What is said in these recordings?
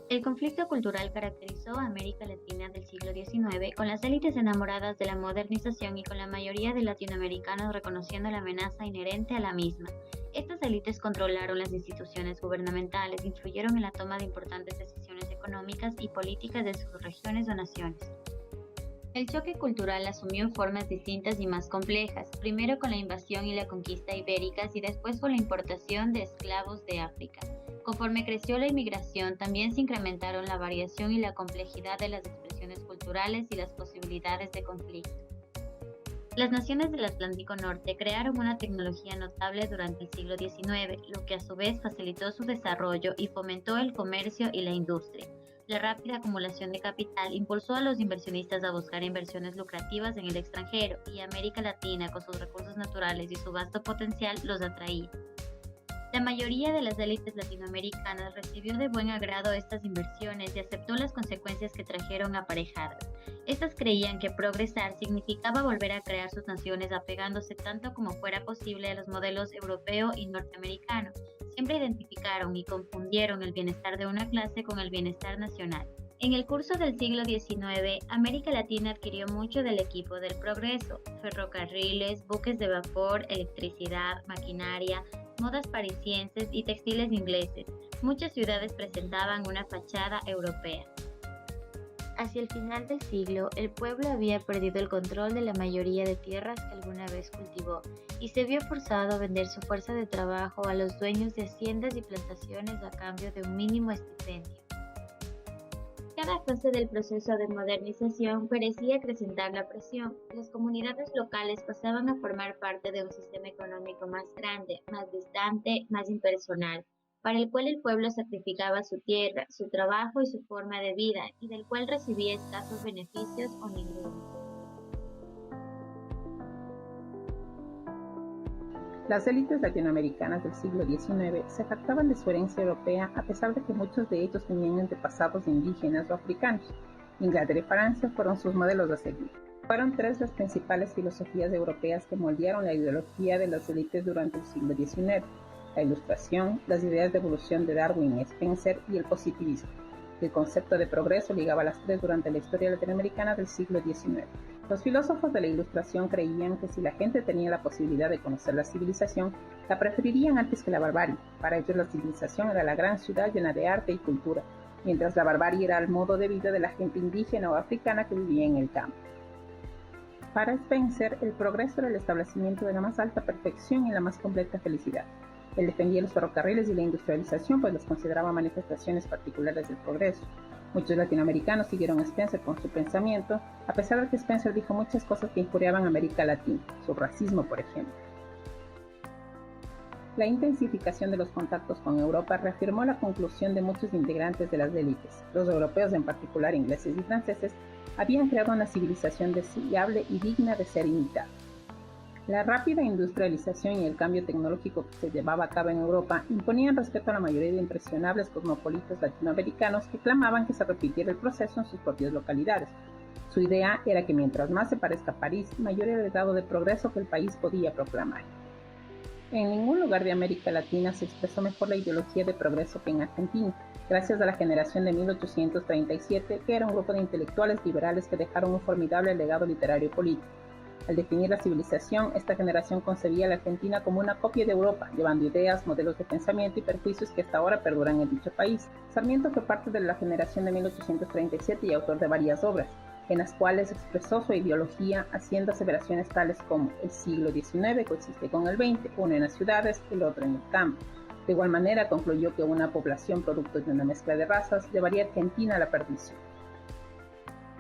El conflicto cultural caracterizó a América Latina del siglo XIX, con las élites enamoradas de la modernización y con la mayoría de latinoamericanos reconociendo la amenaza inherente a la misma. Estas élites controlaron las instituciones gubernamentales, influyeron en la toma de importantes decisiones económicas y políticas de sus regiones o naciones. El choque cultural asumió formas distintas y más complejas, primero con la invasión y la conquista ibéricas y después con la importación de esclavos de África. Conforme creció la inmigración, también se incrementaron la variación y la complejidad de las expresiones culturales y las posibilidades de conflicto. Las naciones del Atlántico Norte crearon una tecnología notable durante el siglo XIX, lo que a su vez facilitó su desarrollo y fomentó el comercio y la industria. La rápida acumulación de capital impulsó a los inversionistas a buscar inversiones lucrativas en el extranjero, y América Latina, con sus recursos naturales y su vasto potencial, los atraía. La mayoría de las élites latinoamericanas recibió de buen agrado estas inversiones y aceptó las consecuencias que trajeron aparejadas. Estas creían que progresar significaba volver a crear sus naciones apegándose tanto como fuera posible a los modelos europeo y norteamericano. Siempre identificaron y confundieron el bienestar de una clase con el bienestar nacional. En el curso del siglo XIX, América Latina adquirió mucho del equipo del progreso: ferrocarriles, buques de vapor, electricidad, maquinaria, modas parisienses y textiles ingleses. Muchas ciudades presentaban una fachada europea. Hacia el final del siglo, el pueblo había perdido el control de la mayoría de tierras que alguna vez cultivó y se vio forzado a vender su fuerza de trabajo a los dueños de haciendas y plantaciones a cambio de un mínimo estipendio. Cada fase del proceso de modernización parecía acrecentar la presión. Las comunidades locales pasaban a formar parte de un sistema económico más grande, más distante, más impersonal, para el cual el pueblo sacrificaba su tierra, su trabajo y su forma de vida, y del cual recibía escasos beneficios o ninguno. Las élites latinoamericanas del siglo XIX se jactaban de su herencia europea, a pesar de que muchos de ellos tenían antepasados indígenas o africanos. Inglaterra y Francia fueron sus modelos a seguir. Fueron tres las principales filosofías europeas que moldearon la ideología de las élites durante el siglo XIX: la Ilustración, las ideas de evolución de Darwin y Spencer y el positivismo. El concepto de progreso ligaba a las tres durante la historia latinoamericana del siglo XIX. Los filósofos de la Ilustración creían que si la gente tenía la posibilidad de conocer la civilización, la preferirían antes que la barbarie. Para ellos la civilización era la gran ciudad llena de arte y cultura, mientras la barbarie era el modo de vida de la gente indígena o africana que vivía en el campo. Para Spencer, el progreso era el establecimiento de la más alta perfección y la más completa felicidad. Él defendía los ferrocarriles y la industrialización, pues los consideraba manifestaciones particulares del progreso. Muchos latinoamericanos siguieron a Spencer con su pensamiento, a pesar de que Spencer dijo muchas cosas que injuriaban a América Latina, su racismo, por ejemplo. La intensificación de los contactos con Europa reafirmó la conclusión de muchos integrantes de las élites. Los europeos, en particular ingleses y franceses, habían creado una civilización deseable y digna de ser imitada. La rápida industrialización y el cambio tecnológico que se llevaba a cabo en Europa imponían respeto a la mayoría de impresionables cosmopolitas latinoamericanos que clamaban que se repitiera el proceso en sus propias localidades. Su idea era que mientras más se parezca a París, mayor era el grado de progreso que el país podía proclamar. En ningún lugar de América Latina se expresó mejor la ideología de progreso que en Argentina, gracias a la generación de 1837, que era un grupo de intelectuales liberales que dejaron un formidable legado literario y político. Al definir la civilización, esta generación concebía a la Argentina como una copia de Europa, llevando ideas, modelos de pensamiento y perjuicios que hasta ahora perduran en dicho país. Sarmiento fue parte de la generación de 1837 y autor de varias obras, en las cuales expresó su ideología haciendo aseveraciones tales como: el siglo XIX coexiste con el XX, uno en las ciudades, el otro en el campo. De igual manera concluyó que una población producto de una mezcla de razas llevaría a Argentina a la perdición.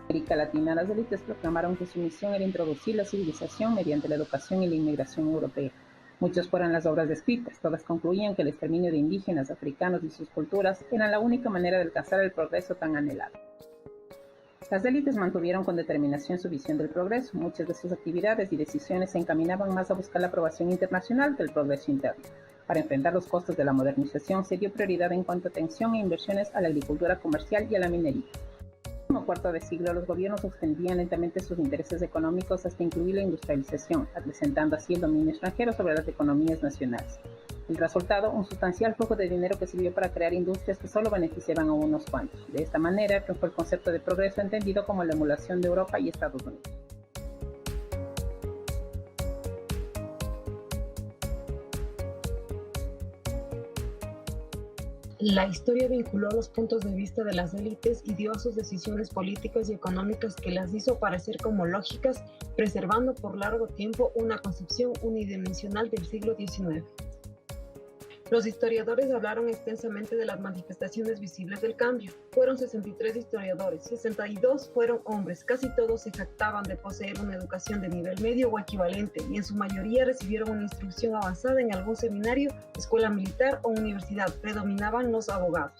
En América Latina, las élites proclamaron que su misión era introducir la civilización mediante la educación y la inmigración europea. Muchas fueron las obras descritas, todas concluían que el exterminio de indígenas, africanos y sus culturas era la única manera de alcanzar el progreso tan anhelado. Las élites mantuvieron con determinación su visión del progreso. Muchas de sus actividades y decisiones se encaminaban más a buscar la aprobación internacional que el progreso interno. Para enfrentar los costos de la modernización, se dio prioridad en cuanto a atención e inversiones a la agricultura comercial y a la minería. En el último cuarto de siglo, los gobiernos extendían lentamente sus intereses económicos hasta incluir la industrialización, acrecentando así el dominio extranjero sobre las economías nacionales. El resultado, un sustancial flujo de dinero que sirvió para crear industrias que solo beneficiaban a unos cuantos. De esta manera, triunfó el concepto de progreso entendido como la emulación de Europa y Estados Unidos. La historia vinculó los puntos de vista de las élites y dio a sus decisiones políticas y económicas que las hizo parecer como lógicas, preservando por largo tiempo una concepción unidimensional del siglo XIX. Los historiadores hablaron extensamente de las manifestaciones visibles del cambio. Fueron 63 historiadores, 62 fueron hombres, casi todos se jactaban de poseer una educación de nivel medio o equivalente y en su mayoría recibieron una instrucción avanzada en algún seminario, escuela militar o universidad. Predominaban los abogados.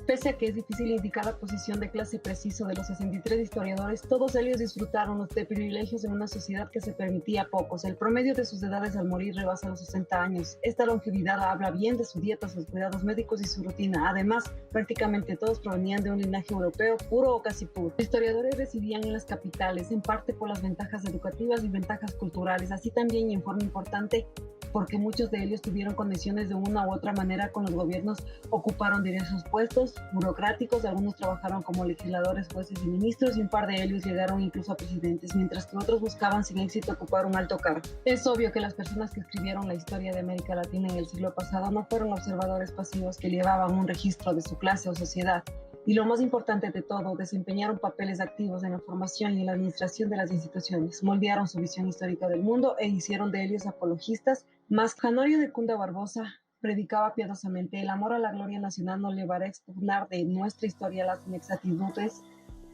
Pese a que es difícil indicar la posición de clase preciso de los 63 historiadores, todos ellos disfrutaron de privilegios en una sociedad que se permitía a pocos. El promedio de sus edades al morir rebasa los 60 años. Esta longevidad habla bien de su dieta, sus cuidados médicos y su rutina. Además, prácticamente todos provenían de un linaje europeo puro o casi puro. Los historiadores residían en las capitales, en parte por las ventajas educativas y ventajas culturales, así también y en forma importante porque muchos de ellos tuvieron conexiones de una u otra manera con los gobiernos, ocuparon diversos puestos burocráticos, algunos trabajaron como legisladores, jueces y ministros y un par de ellos llegaron incluso a presidentes, mientras que otros buscaban sin éxito ocupar un alto cargo. Es obvio que las personas que escribieron la historia de América Latina en el siglo pasado no fueron observadores pasivos que llevaban un registro de su clase o sociedad, y lo más importante de todo, desempeñaron papeles activos en la formación y en la administración de las instituciones, moldearon su visión histórica del mundo e hicieron de ellos apologistas. Mas Janorio de Cunda Barbosa predicaba piadosamente: el amor a la gloria nacional no llevará a expugnar de nuestra historia las inexactitudes,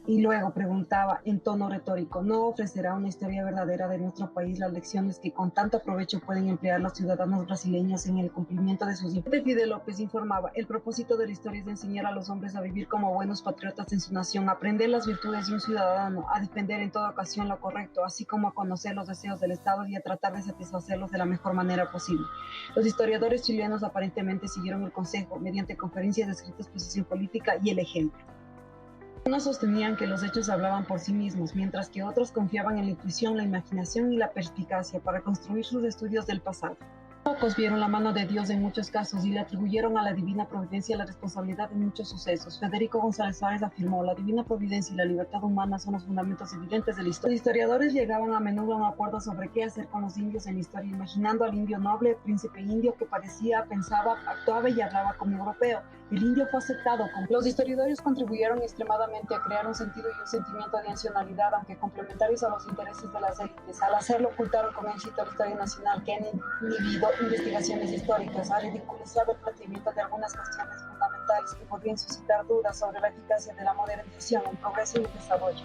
y luego preguntaba en tono retórico: ¿no ofrecerá una historia verdadera de nuestro país las lecciones que con tanto provecho pueden emplear los ciudadanos brasileños en el cumplimiento de sus deberes? Fidel López informaba: el propósito de la historia es de enseñar a los hombres a vivir como buenos patriotas en su nación, a aprender las virtudes de un ciudadano, a defender en toda ocasión lo correcto, así como a conocer los deseos del Estado y a tratar de satisfacerlos de la mejor manera posible. Los historiadores chilenos aparentemente siguieron el consejo mediante conferencias, escritos, posición política y el ejemplo. Unos sostenían que los hechos hablaban por sí mismos, mientras que otros confiaban en la intuición, la imaginación y la perspicacia para construir sus estudios del pasado. Pocos vieron la mano de Dios en muchos casos y le atribuyeron a la divina providencia la responsabilidad de muchos sucesos. Federico González Suárez afirmó: la divina providencia y la libertad humana son los fundamentos evidentes de la historia. Los historiadores llegaban a menudo a un acuerdo sobre qué hacer con los indios en la historia, imaginando al indio noble, príncipe indio que parecía, pensaba, actuaba y hablaba como europeo. El indio fue aceptado como... Los historiadores contribuyeron extremadamente a crear un sentido y un sentimiento de nacionalidad, aunque complementarios a los intereses de las élites. Al hacerlo, ocultaron con éxito la historia nacional, que han inhibido investigaciones históricas, ha ridiculizado el planteamiento de algunas cuestiones fundamentales que podrían suscitar dudas sobre la eficacia de la modernización, el progreso y el desarrollo.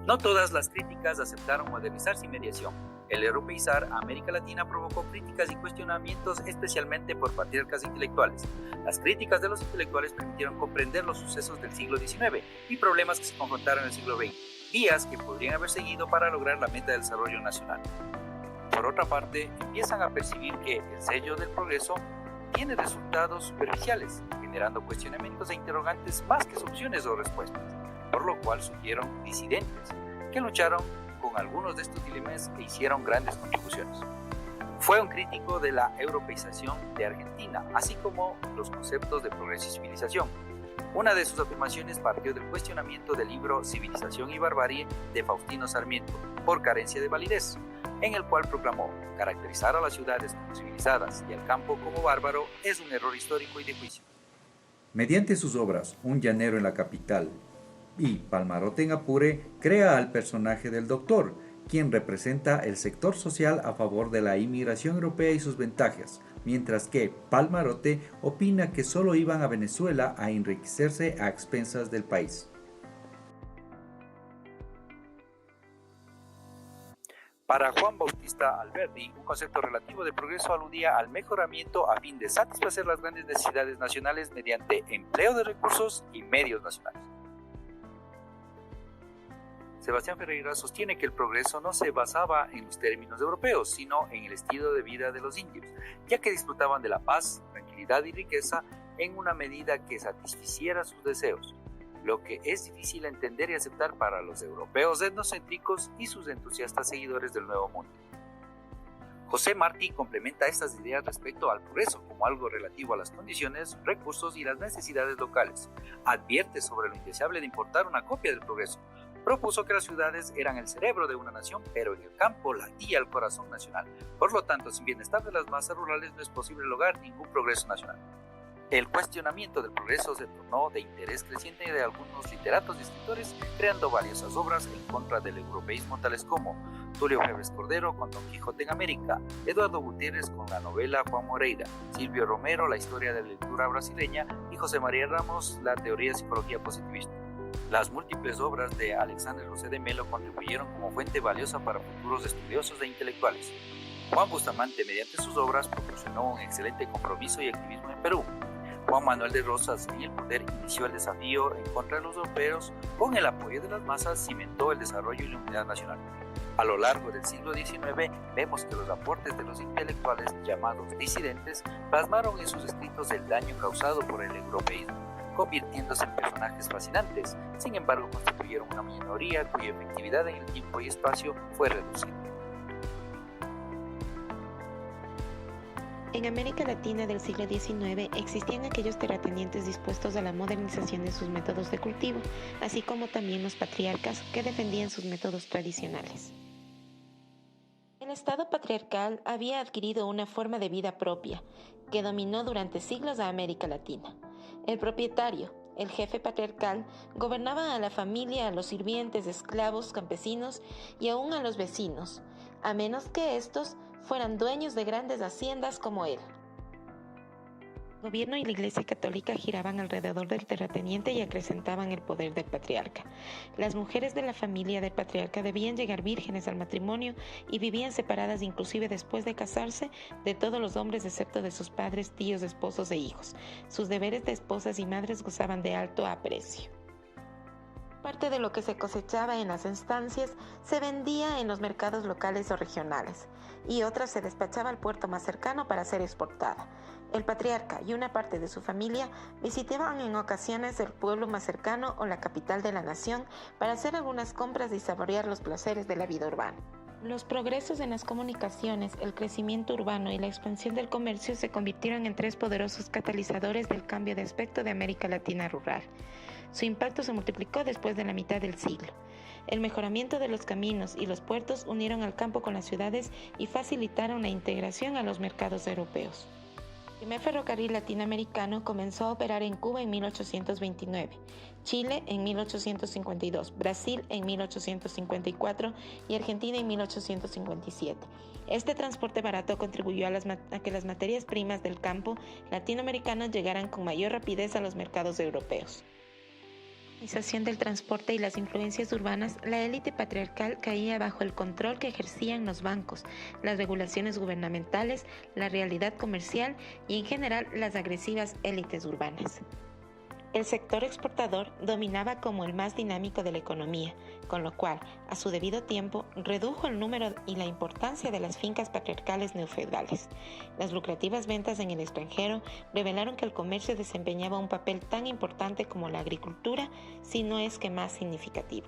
No todas las críticas aceptaron modernizar sin mediación. El europeizar a América Latina provocó críticas y cuestionamientos, especialmente por patriarcas intelectuales. Las críticas de los intelectuales permitieron comprender los sucesos del siglo XIX y problemas que se confrontaron en el siglo XX, vías que podrían haber seguido para lograr la meta del desarrollo nacional. Por otra parte, empiezan a percibir que el sello del progreso tiene resultados superficiales, generando cuestionamientos e interrogantes más que soluciones o respuestas, por lo cual surgieron disidentes que lucharon con algunos de estos dilemas e hicieron grandes contribuciones. Fue un crítico de la europeización de Argentina, así como los conceptos de progreso y civilización. Una de sus afirmaciones partió del cuestionamiento del libro Civilización y Barbarie de Faustino Sarmiento, por carencia de validez, en el cual proclamó: caracterizar a las ciudades como civilizadas y al campo como bárbaro es un error histórico y de juicio. Mediante sus obras Un llanero en la capital y Palmarote en Apure, crea al personaje del doctor, quien representa el sector social a favor de la inmigración europea y sus ventajas, mientras que Palmarote opina que solo iban a Venezuela a enriquecerse a expensas del país. Para Juan Bautista Alberdi, un concepto relativo de progreso aludía al mejoramiento a fin de satisfacer las grandes necesidades nacionales mediante empleo de recursos y medios nacionales. Sebastián Ferreira sostiene que el progreso no se basaba en los términos europeos, sino en el estilo de vida de los indios, ya que disfrutaban de la paz, tranquilidad y riqueza en una medida que satisficiera sus deseos, lo que es difícil entender y aceptar para los europeos etnocéntricos y sus entusiastas seguidores del Nuevo Mundo. José Martí complementa estas ideas respecto al progreso como algo relativo a las condiciones, recursos y las necesidades locales. Advierte sobre lo indeseable de importar una copia del progreso. Propuso que las ciudades eran el cerebro de una nación, pero en el campo latía el corazón nacional. Por lo tanto, sin bienestar de las masas rurales no es posible lograr ningún progreso nacional. El cuestionamiento del progreso se tornó de interés creciente de algunos literatos y escritores, creando valiosas obras en contra del europeísmo, tales como Tulio Febres Cordero con Don Quijote en América, Eduardo Gutiérrez con la novela Juan Moreira, Silvio Romero, La historia de la lectura brasileña, y José María Ramos, La teoría de psicología positivista. Las múltiples obras de Alexandre José de Melo contribuyeron como fuente valiosa para futuros estudiosos e intelectuales. Juan Bustamante, mediante sus obras, proporcionó un excelente compromiso y activismo en Perú. Juan Manuel de Rosas, en el poder, inició el desafío en contra de los europeos. Con el apoyo de las masas, cimentó el desarrollo y la unidad nacional. A lo largo del siglo XIX, vemos que los aportes de los intelectuales llamados disidentes plasmaron en sus escritos el daño causado por el europeísmo, convirtiéndose en personajes fascinantes. Sin embargo, constituyeron una minoría cuya efectividad en el tiempo y espacio fue reducida. En América Latina del siglo XIX existían aquellos terratenientes dispuestos a la modernización de sus métodos de cultivo, así como también los patriarcas que defendían sus métodos tradicionales. El Estado patriarcal había adquirido una forma de vida propia, que dominó durante siglos a América Latina. El propietario, el jefe patriarcal, gobernaba a la familia, a los sirvientes, esclavos, campesinos y aún a los vecinos, a menos que estos fueran dueños de grandes haciendas como él. El gobierno y la Iglesia Católica giraban alrededor del terrateniente y acrecentaban el poder del patriarca. Las mujeres de la familia del patriarca debían llegar vírgenes al matrimonio y vivían separadas inclusive después de casarse de todos los hombres excepto de sus padres, tíos, esposos e hijos. Sus deberes de esposas y madres gozaban de alto aprecio. Parte de lo que se cosechaba en las estancias se vendía en los mercados locales o regionales, y otra se despachaba al puerto más cercano para ser exportada. El patriarca y una parte de su familia visitaban en ocasiones el pueblo más cercano o la capital de la nación para hacer algunas compras y saborear los placeres de la vida urbana. Los progresos en las comunicaciones, el crecimiento urbano y la expansión del comercio se convirtieron en tres poderosos catalizadores del cambio de aspecto de América Latina rural. Su impacto se multiplicó después de la mitad del siglo. El mejoramiento de los caminos y los puertos unieron al campo con las ciudades y facilitaron la integración a los mercados europeos. El primer ferrocarril latinoamericano comenzó a operar en Cuba en 1829, Chile en 1852, Brasil en 1854 y Argentina en 1857. Este transporte barato contribuyó a que las materias primas del campo latinoamericano llegaran con mayor rapidez a los mercados europeos. La organización del transporte y las influencias urbanas, la élite patriarcal caía bajo el control que ejercían los bancos, las regulaciones gubernamentales, la realidad comercial y en general las agresivas élites urbanas. El sector exportador dominaba como el más dinámico de la economía, con lo cual, a su debido tiempo, redujo el número y la importancia de las fincas patriarcales neofeudales. Las lucrativas ventas en el extranjero revelaron que el comercio desempeñaba un papel tan importante como la agricultura, si no es que más significativo.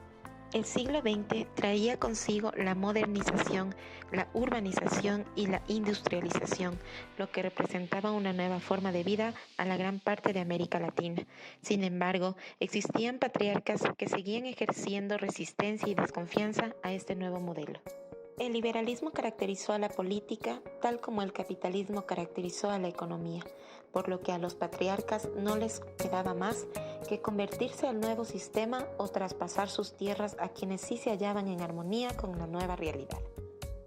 El siglo XX traía consigo la modernización, la urbanización y la industrialización, lo que representaba una nueva forma de vida a la gran parte de América Latina. Sin embargo, existían patriarcas que seguían ejerciendo resistencia y desconfianza a este nuevo modelo. El liberalismo caracterizó a la política, tal como el capitalismo caracterizó a la economía, por lo que a los patriarcas no les quedaba más que convertirse al nuevo sistema o traspasar sus tierras a quienes sí se hallaban en armonía con la nueva realidad.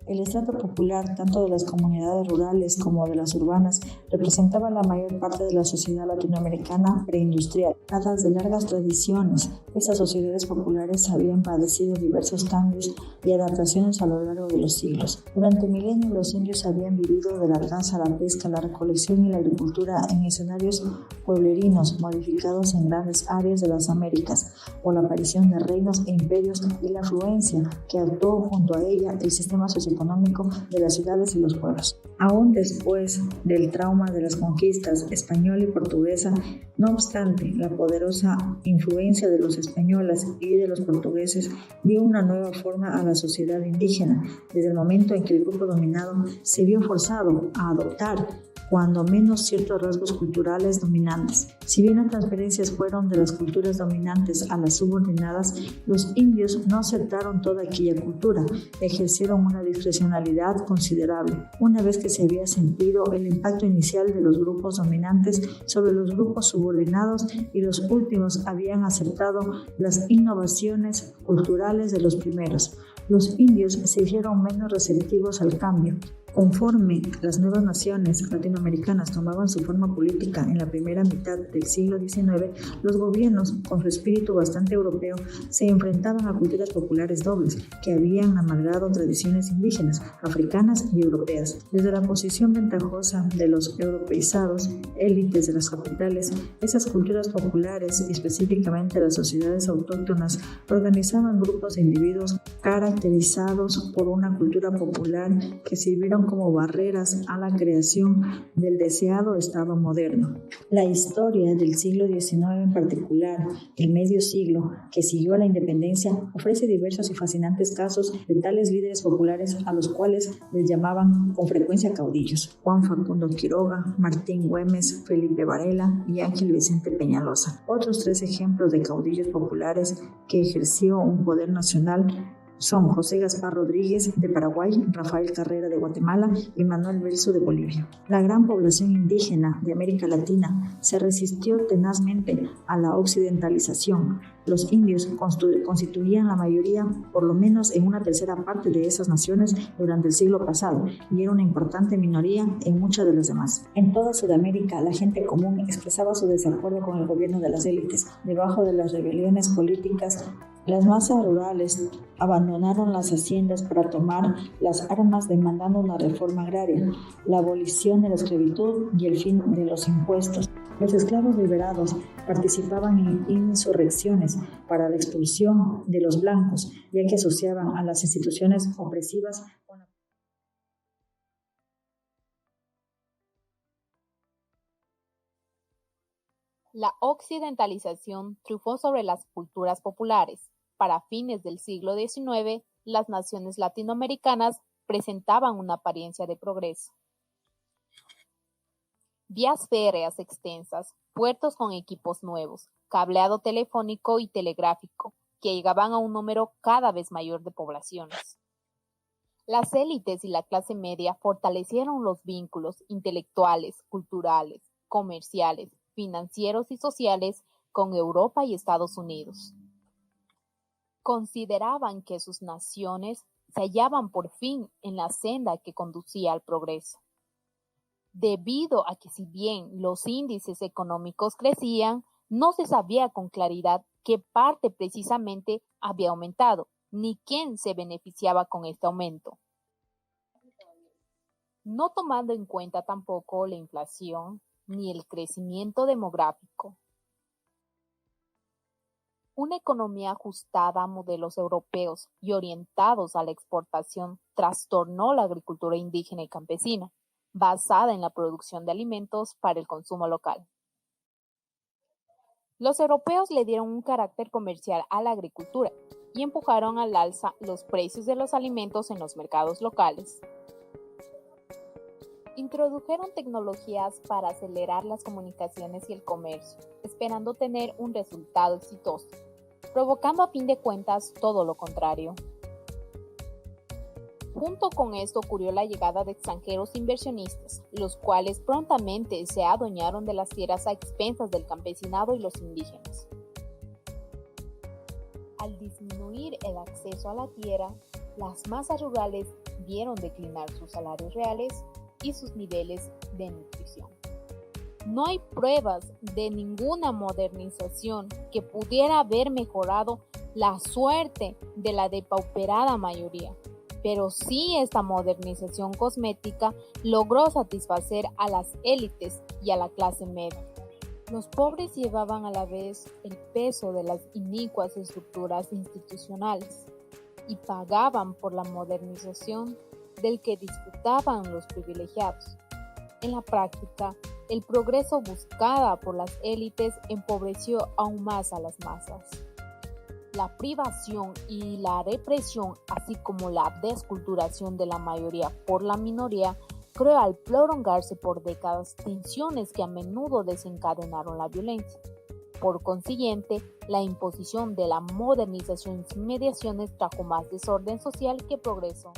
El estrato popular, tanto de las comunidades rurales como de las urbanas, representaba la mayor parte de la sociedad latinoamericana preindustrial. Dadas de largas tradiciones, estas sociedades populares habían padecido diversos cambios y adaptaciones a lo largo de los siglos. Durante milenios, los indios habían vivido de la caza, la pesca, la recolección y la agricultura en escenarios pueblerinos modificados en grandes áreas de las Américas por la aparición de reinos e imperios y la afluencia que actuó junto a ella el sistema socioeconómico de las ciudades y los pueblos. Aún después del trauma de las conquistas española y portuguesa, no obstante, la poderosa influencia de los españoles y de los portugueses dio una nueva forma a la sociedad indígena, desde el momento en que el grupo dominado se vio forzado a adoptar cuando menos ciertos rasgos culturales dominantes. Si bien las transferencias fueron de las culturas dominantes a las subordinadas, los indios no aceptaron toda aquella cultura, ejercieron una discrecionalidad considerable, una vez que se había sentido el impacto inicial de los grupos dominantes sobre los grupos subordinados y los últimos habían aceptado las innovaciones culturales de los primeros. Los indios se hicieron menos receptivos al cambio. Conforme las nuevas naciones latinoamericanas tomaban su forma política en la primera mitad del siglo XIX, los gobiernos, con su espíritu bastante europeo, se enfrentaban a culturas populares dobles, que habían amalgado tradiciones indígenas, africanas y europeas. Desde la posición ventajosa de los europeizados, élites de las capitales, esas culturas populares, específicamente las sociedades autóctonas, organizaban grupos de individuos caracterizados por una cultura popular que sirvieron como barreras a la creación del deseado Estado moderno. La historia del siglo XIX, en particular el medio siglo que siguió a la independencia, ofrece diversos y fascinantes casos de tales líderes populares a los cuales les llamaban con frecuencia caudillos: Juan Facundo Quiroga, Martín Güemes, Felipe Varela y Ángel Vicente Peñalosa. Otros 3 ejemplos de caudillos populares que ejerció un poder nacional son José Gaspar Rodríguez de Paraguay, Rafael Carrera de Guatemala y Manuel Belzo de Bolivia. La gran población indígena de América Latina se resistió tenazmente a la occidentalización. Los indios constituían la mayoría, por lo menos en una tercera parte de esas naciones durante el siglo pasado, y era una importante minoría en muchas de las demás. En toda Sudamérica, la gente común expresaba su desacuerdo con el gobierno de las élites. Debajo de las rebeliones políticas, las masas rurales abandonaron las haciendas para tomar las armas, demandando una reforma agraria, la abolición de la esclavitud y el fin de los impuestos. Los esclavos liberados participaban en insurrecciones para la expulsión de los blancos, ya que asociaban a las instituciones opresivas con la... La occidentalización triunfó sobre las culturas populares. Para fines del siglo XIX, las naciones latinoamericanas presentaban una apariencia de progreso. Vías férreas extensas, puertos con equipos nuevos, cableado telefónico y telegráfico, que llegaban a un número cada vez mayor de poblaciones. Las élites y la clase media fortalecieron los vínculos intelectuales, culturales, comerciales, financieros y sociales con Europa y Estados Unidos. Consideraban que sus naciones se hallaban por fin en la senda que conducía al progreso. Debido a que si bien los índices económicos crecían, no se sabía con claridad qué parte precisamente había aumentado, ni quién se beneficiaba con este aumento. No tomando en cuenta tampoco la inflación ni el crecimiento demográfico. Una economía ajustada a modelos europeos y orientados a la exportación trastornó la agricultura indígena y campesina, basada en la producción de alimentos para el consumo local. Los europeos le dieron un carácter comercial a la agricultura y empujaron al alza los precios de los alimentos en los mercados locales. Introdujeron tecnologías para acelerar las comunicaciones y el comercio, esperando tener un resultado exitoso, provocando a fin de cuentas todo lo contrario. Junto con esto ocurrió la llegada de extranjeros inversionistas, los cuales prontamente se adueñaron de las tierras a expensas del campesinado y los indígenas. Al disminuir el acceso a la tierra, Las masas rurales vieron declinar sus salarios reales y sus niveles de nutrición. No hay pruebas de ninguna modernización que pudiera haber mejorado la suerte de la depauperada mayoría, pero sí esta modernización cosmética logró satisfacer a las élites y a la clase media. Los pobres llevaban a la vez el peso de las inicuas estructuras institucionales y pagaban por la modernización del que disfrutaban los privilegiados. En la práctica, el progreso buscado por las élites empobreció aún más a las masas. La privación y la represión, así como la desculturación de la mayoría por la minoría, creó al prolongarse por décadas tensiones que a menudo desencadenaron la violencia. Por consiguiente, la imposición de la modernización sin mediaciones trajo más desorden social que progreso.